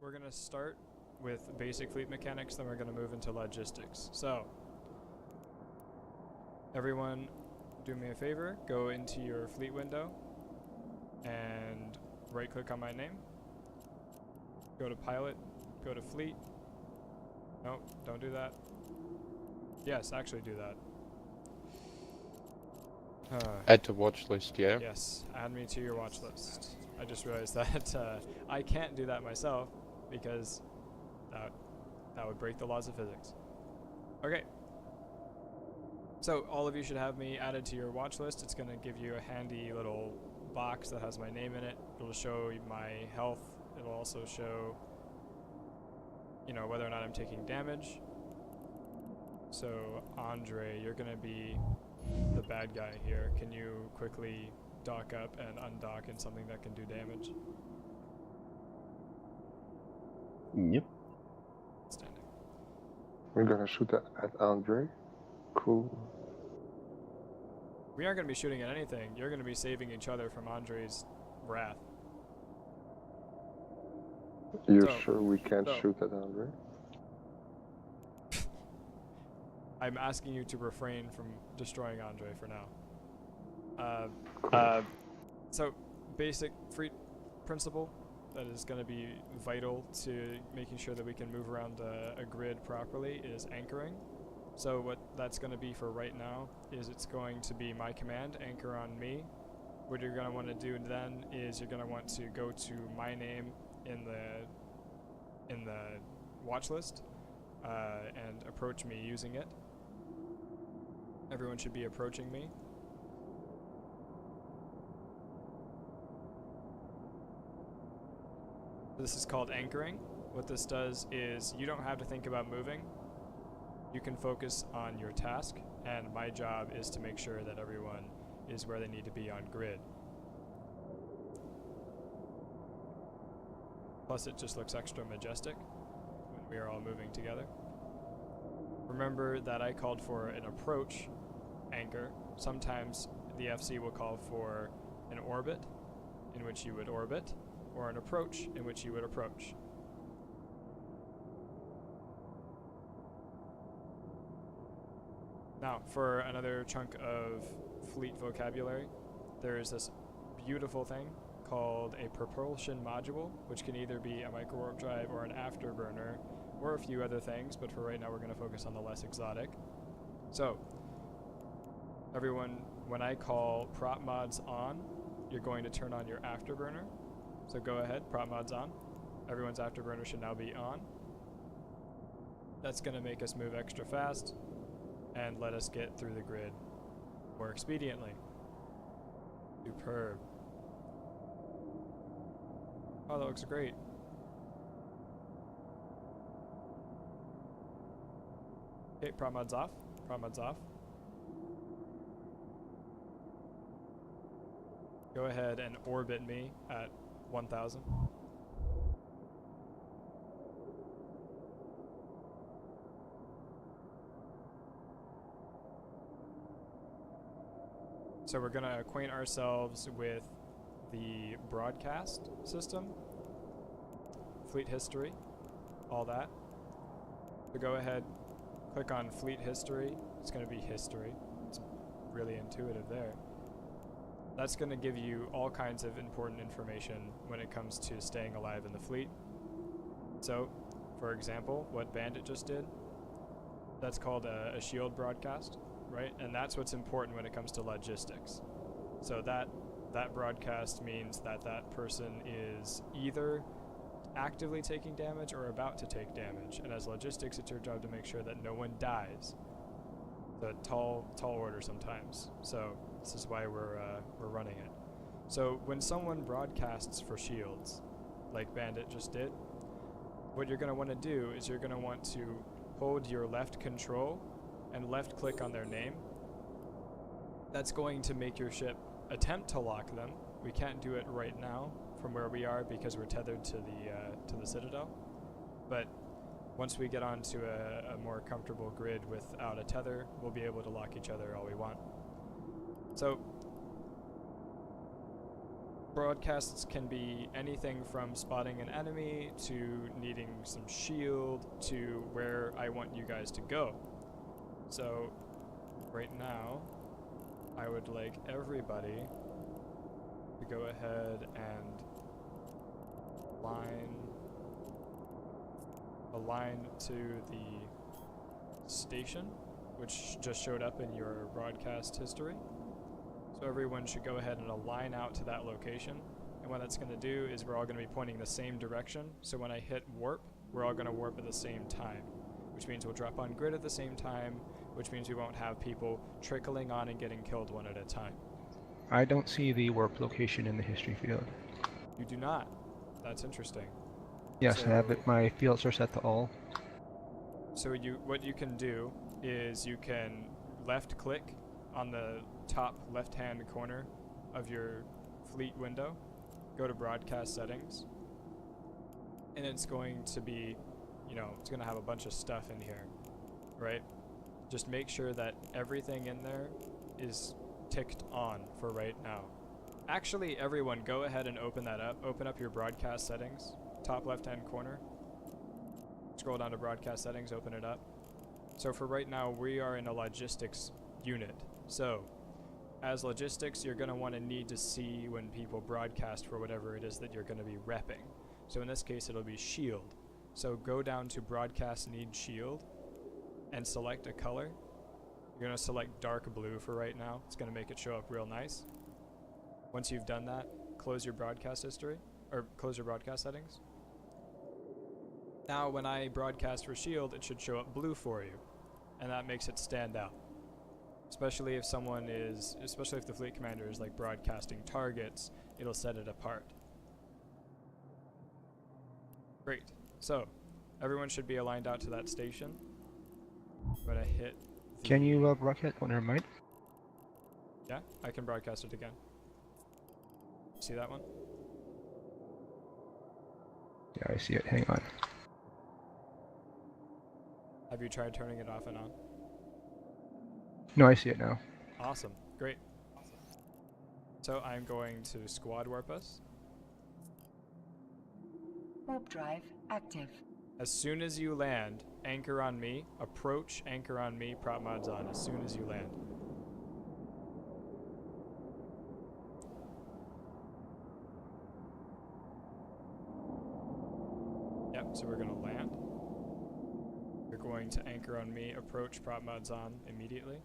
we're going to start with basic fleet mechanics, then we're going to move into logistics. So, everyone, do me a favor, go into your fleet window and right click on my name. Go to pilot, go to fleet. No, don't do that. Yes, actually do that. Add to watch list, yeah? Yes, add me to your watch list. I just realized that I can't do that myself because that would break the laws of physics. Okay. So all of you should have me added to your watch list. It's going to give you a handy little box that has my name in it. It'll show my health. It'll also show, you know, whether or not I'm taking damage. So Andre, you're going to be the bad guy here. Can you quickly dock up and undock in something that can do damage? Yep. Standing. We're gonna shoot at Andre. Cool. We aren't going to be shooting at anything. You're going to be saving each other from Andre's wrath. You're So- sure we can't so- shoot at Andre? I'm asking you to refrain from destroying Andre for now. So, basic fleet principle that is going to be vital to making sure that we can move around a grid properly is anchoring. So what that's going to be for right now is it's going to be my command, anchor on me. What you're going to want to do then is you're going to want to go to my name in the watch list and approach me using it. Everyone should be approaching me. This is called anchoring. What this does is you don't have to think about moving. You can focus on your task, and my job is to make sure that everyone is where they need to be on grid. Plus it just looks extra majestic when we are all moving together. Remember that I called for an approach anchor. Sometimes the FC will call for an orbit in which you would orbit, or an approach in which you would approach. Now, for another chunk of fleet vocabulary, there is this beautiful thing called a propulsion module, which can either be a micro-warp drive or an afterburner, or a few other things, but for right now we're going to focus on the less exotic. So, everyone, when I call prop mods on, you're going to turn on your afterburner. So go ahead, prop mods on. Everyone's afterburner should now be on. That's going to make us move extra fast and let us get through the grid more expediently. Superb. Oh, that looks great. Okay, prop mods off. Prop mods off. Go ahead and orbit me at 1000. So we're going to acquaint ourselves with the broadcast system, fleet history, all that. So go ahead, click on fleet history. It's going to be history. It's really intuitive there. That's going to give you all kinds of important information when it comes to staying alive in the fleet. So, for example, what Bandit just did, that's called a shield broadcast, right? And that's what's important when it comes to logistics. So that broadcast means that that person is either actively taking damage or about to take damage. And as logistics, it's your job to make sure that no one dies. It's a tall order sometimes. So this is why we're running it. So when someone broadcasts for shields, like Bandit just did, what you're going to want to do is you're going to want to hold your left control and left click on their name. That's going to make your ship attempt to lock them. We can't do it right now from where we are because we're tethered to the Citadel. But once we get onto a more comfortable grid without a tether, we'll be able to lock each other all we want. So Broadcasts can be anything from spotting an enemy to needing some shield to where I want you guys to go. So right now, I would like everybody to go ahead and align to the station, which just showed up in your broadcast history. So everyone should go ahead and align out to that location. And what that's going to do is we're all going to be pointing the same direction. So when I hit warp, we're all going to warp at the same time, which means we'll drop on grid at the same time, which means we won't have people trickling on and getting killed one at a time. I don't see the warp location in the history field. You do not. That's interesting. Yes, So I have it. My fields are set to all. So what you can do is you can left click on the top left hand corner of your fleet window, go to broadcast settings, and it's going to be, it's going to have a bunch of stuff in here, right? Just make sure that everything in there is ticked on for right now. Actually, everyone, go ahead and open that up. Open up your broadcast settings, top left hand corner. Scroll down to broadcast settings, open it up. So for right now, we are in a logistics unit. So as logistics, you're going to want to need to see when people broadcast for whatever it is that you're going to be repping. So in this case, it'll be shield. So go down to broadcast need shield and select a color. You're going to select dark blue for right now. It's going to make it show up real nice. Once you've done that, close your broadcast history, or close your broadcast settings. Now when I broadcast for shield, it should show up blue for you, and that makes it stand out. Especially if the fleet commander is like broadcasting targets, it'll set it apart. Great. So everyone should be aligned out to that station. When I hit Can you broadcast one? Never mind. Yeah, I can broadcast it again. See that one? Yeah, I see it. Hang on. Have you tried turning it off and on? No, I see it now. Awesome. Great. So I'm going to squad warp us. Warp drive active. As soon as you land, anchor on me, approach, anchor on me, prop mods on as soon as you land. Yep, so we're going to land. You're going to anchor on me, approach, prop mods on immediately.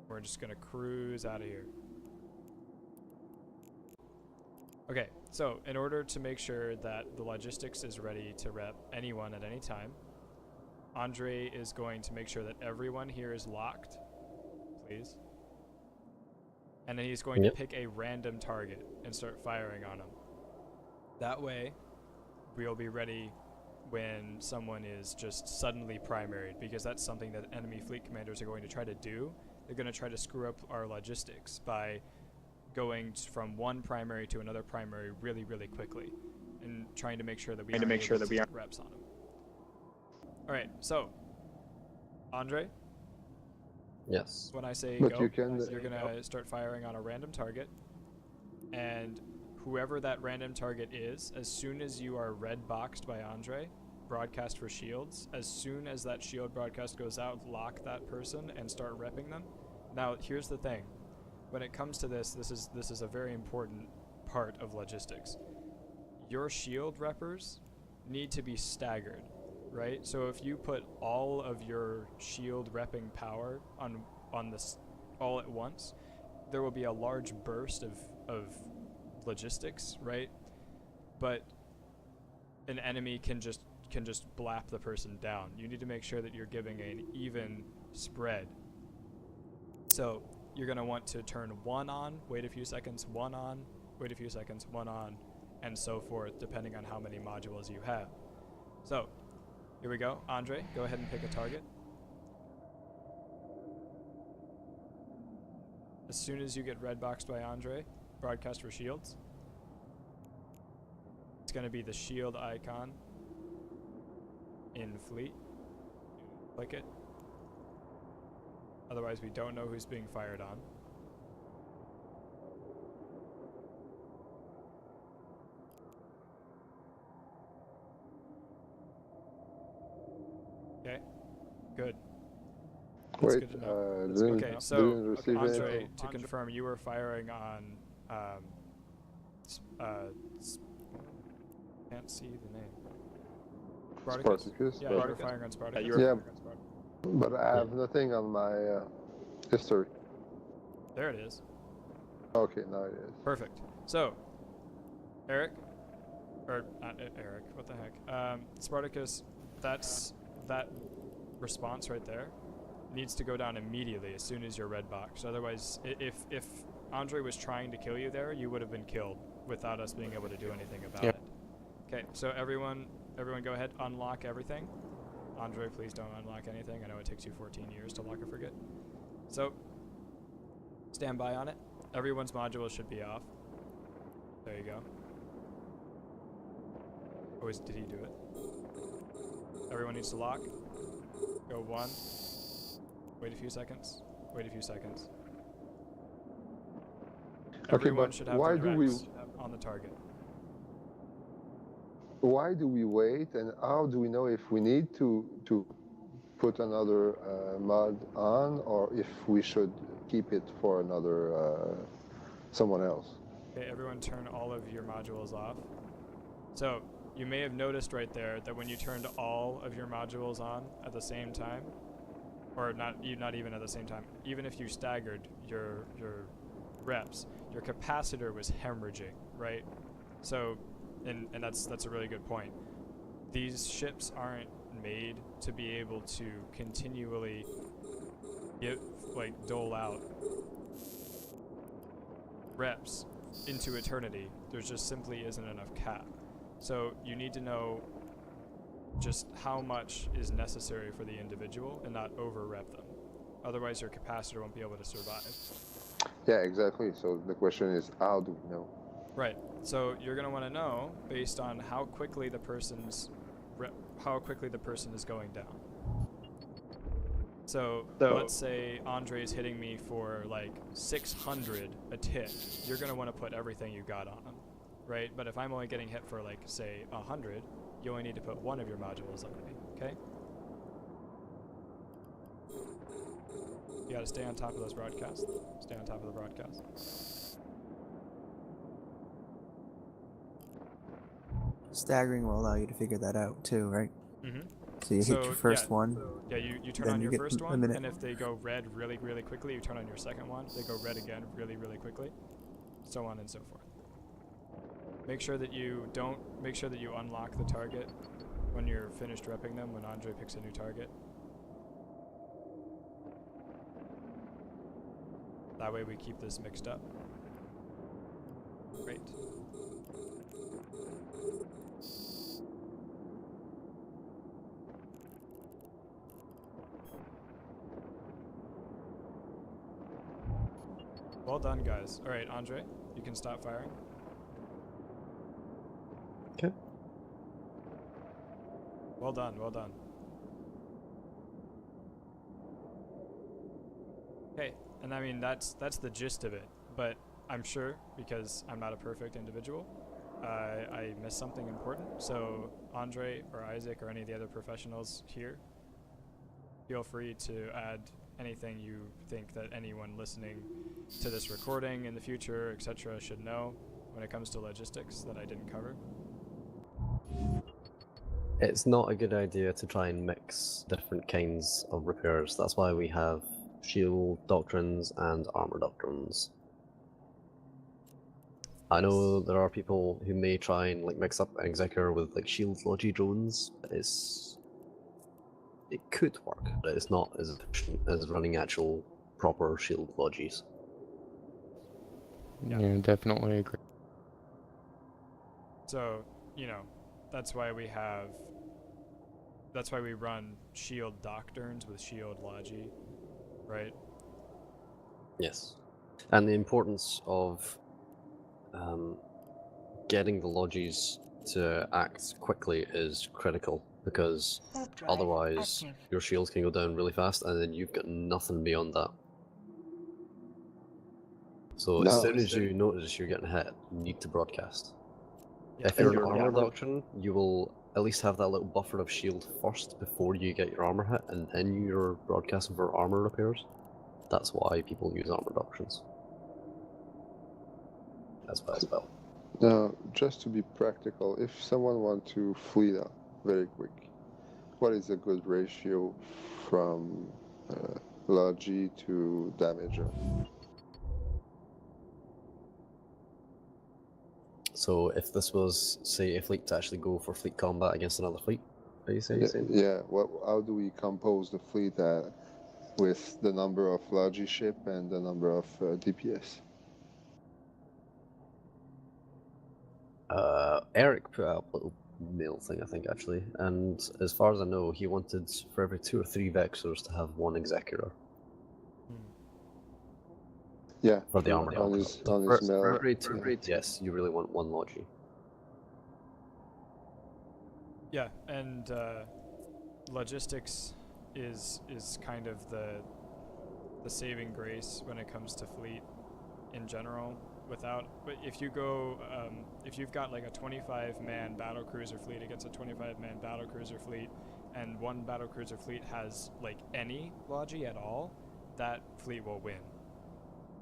We're just going to cruise out of here. Okay, so in order to make sure that the logistics is ready to rep anyone at any time, Andre is going to make sure that everyone here is locked, please. And then he's going to pick a random target and start firing on him. That way, we'll be ready when someone is just suddenly primaried, because that's something that enemy fleet commanders are going to try to do. They're going to try to screw up our logistics by going from one primary to another primary really, really quickly, and trying to make sure that we aren't reps on them. All right, so Andre. Yes. When I say But go, you're gonna start firing on a random target, and whoever that random target is, as soon as you are red boxed by Andre, broadcast for shields. As soon as that shield broadcast goes out, lock that person and start repping them. Now, here's the thing. When it comes to this is a very important part of logistics. Your shield reppers need to be staggered, right? So if you put all of your shield repping power on this all at once, there will be a large burst of logistics, right? But an enemy can just blap the person down. You need to make sure that you're giving an even spread. So you're going to want to turn one on, wait a few seconds, one on, wait a few seconds, one on, and so forth, depending on how many modules you have. So, here we go. Andre, go ahead and pick a target. As soon as you get red boxed by Andre, broadcast for shields. It's going to be the shield icon in fleet. Click it. Otherwise, we don't know who's being fired on. Good. That's Wait, good to know. didn't, Okay, so didn't receive Andre, anything. to confirm, you were firing on. Can't see the name. Spartacus? Yeah, but- you were firing on Spartacus. Yeah, but I have nothing on my history. There it is. Okay, now it is. Perfect. So, Eric, or not Eric, what the heck? Spartacus, that response right there needs to go down immediately as soon as you're red boxed. Otherwise, if Andre was trying to kill you there, you would have been killed without us being able to do anything about it. Okay, so everyone go ahead, unlock everything. Andre, please don't unlock anything. I know it takes you 14 years to lock a frigate. So, stand by on it. Everyone's modules should be off. There you go. Oh, did he do it? Everyone needs to lock. Go 1. Wait a few seconds. Wait a few seconds. Okay, Everyone but should have why their do we- Rex on the target. Why do we wait, and how do we know if we need to put another mod on, or if we should keep it for another someone else? Okay, everyone turn all of your modules off. So, you may have noticed right there that when you turned all of your modules on at the same time, or not even at the same time, even if you staggered your reps, your capacitor was hemorrhaging, right? So, and that's a really good point. These ships aren't made to be able to continually dole out reps into eternity. There just simply isn't enough cap. So you need to know just how much is necessary for the individual and not over rep them. Otherwise your capacitor won't be able to survive. Yeah, exactly. So the question is, how do we know? Right. So you're going to want to know based on how quickly the person is going down. So let's say Andre's hitting me for like 600 a tick. You're going to want to put everything you got on him, right? But if I'm only getting hit for like, say, 100, you only need to put one of your modules on me, okay? You got to stay on top of those broadcasts. Stay on top of the broadcast. Staggering will allow you to figure that out too, right? Mm-hmm. So you hit your first one. Yeah, you turn then on you your get first a one, minute. and if they go red really, really quickly, you turn on your second one. They go red again really, really quickly, so on and so forth. Make sure that you unlock the target when you're finished repping them, when Andre picks a new target. That way we keep this mixed up. Great. Well done, guys. Alright, Andre, you can stop firing. Okay. Well done, well done. Okay, and I mean, that's the gist of it, but I'm sure, because I'm not a perfect individual, I missed something important, so Andre or Isaac or any of the other professionals here, feel free to add anything you think that anyone listening to this recording in the future, etc., should know when it comes to logistics that I didn't cover. It's not a good idea to try and mix different kinds of repairs. That's why we have shield doctrines and armor doctrines. I know there are people who may try and mix up an Executor with shield logi drones. It could work, but it's not as efficient as running actual proper shield logis. Yeah, definitely agree. So, that's why we run shield doctrines with shield logi, right? Yes. And the importance of getting the logis to act quickly is critical, because Warp drive otherwise active. your shields can go down really fast and then you've got nothing beyond that. So as soon as you notice you're getting hit, you need to broadcast. Yeah. If you're an armor doctrine, you will at least have that little buffer of shield first before you get your armor hit, and then you're broadcasting for armor repairs. That's why people use armor doctrines. As well. Now, just to be practical, if someone wants to flee out very quick, what is a good ratio from logi to damager? So if this was, say, a fleet to actually go for fleet combat against another fleet, are you saying? Yeah. How do we compose the fleet with the number of logi ship and the number of DPS? Eric put out a little mail thing, I think, actually, and as far as I know, he wanted for every 2 or 3 Vexors to have 1 Executor. Yeah, For the armor on doctrine. his mail. For every 2, yes, you really want 1 Logi. Yeah, and logistics is kind of the saving grace when it comes to fleet in general. But if you go, if you've got like a 25-man battlecruiser fleet against a 25-man battlecruiser fleet, and one battlecruiser fleet has like any logi at all, that fleet will win.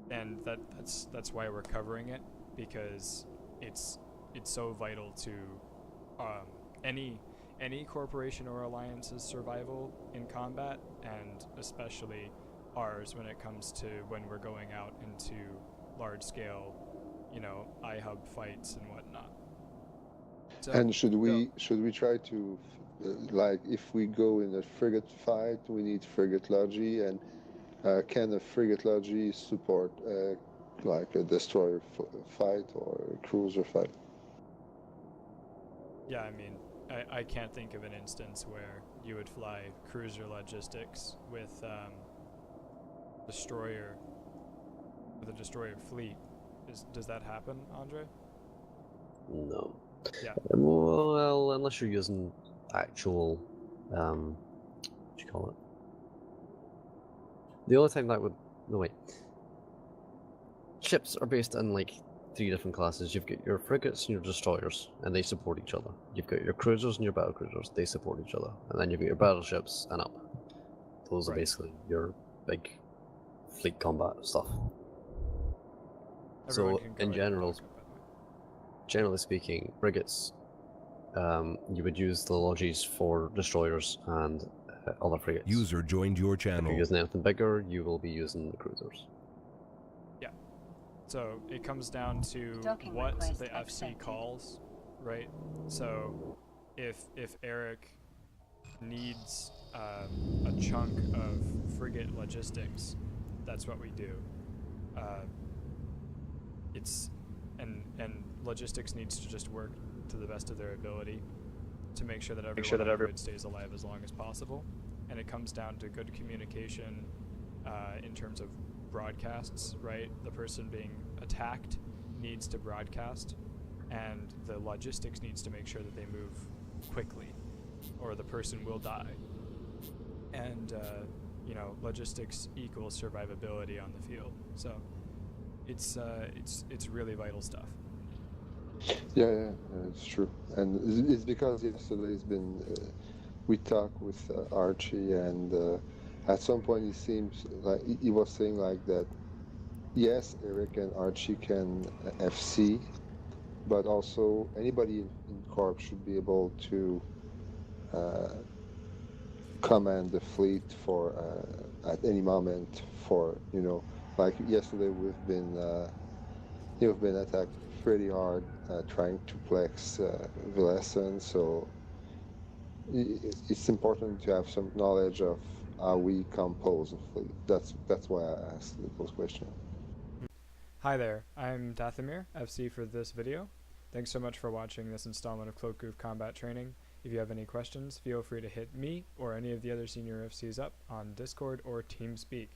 And that's why we're covering it, because it's so vital to any corporation or alliance's survival in combat, and especially ours when it comes to when we're going out into large-scale, iHub fights and whatnot. So, And should we try to, like, if we go in a frigate fight, we need frigate logi, and can a frigate logi support like a destroyer fight or a cruiser fight? Yeah, I mean, I can't think of an instance where you would fly cruiser logistics with destroyer. With a destroyer fleet. Does that happen, Andre? No. Yeah. Well, unless you're using actual, what do you call it? The only time that would, no wait. Ships are based in like 3 different classes. You've got your frigates and your destroyers, and they support each other. You've got your cruisers and your battlecruisers, they support each other. And then you've got your battleships and up. Those are basically your big fleet combat stuff. Everyone So, can go in ahead and general, talk, by the way. generally speaking, frigates, you would use the logis for destroyers and other frigates. User joined your If channel. you're using anything bigger, you will be using the cruisers. Yeah. So it comes down to Docking what request the FC accepted. calls, right? So if Eric needs a chunk of frigate logistics, that's what we do. And logistics needs to just work to the best of their ability to make sure that everyone on the grid stays alive as long as possible. And it comes down to good communication in terms of broadcasts, right? The person being attacked needs to broadcast, and the logistics needs to make sure that they move quickly, or the person will die. And logistics equals survivability on the field. So it's really vital stuff. Yeah, it's true. And it's because yesterday's been, we talked with Archie, and at some point he seems like he was saying like that, yes, Eric and Archie can FC, but also anybody in Corp should be able to command the fleet for at any moment for, like yesterday you've been attacked pretty hard trying to plex Villesen, so it's important to have some knowledge of how we compose a fleet. That's why I asked those questions. Hi there, I'm Dathomir, FC for this video. Thanks so much for watching this installment of Cloaked Goof Combat Training. If you have any questions, feel free to hit me or any of the other senior FCs up on Discord or TeamSpeak.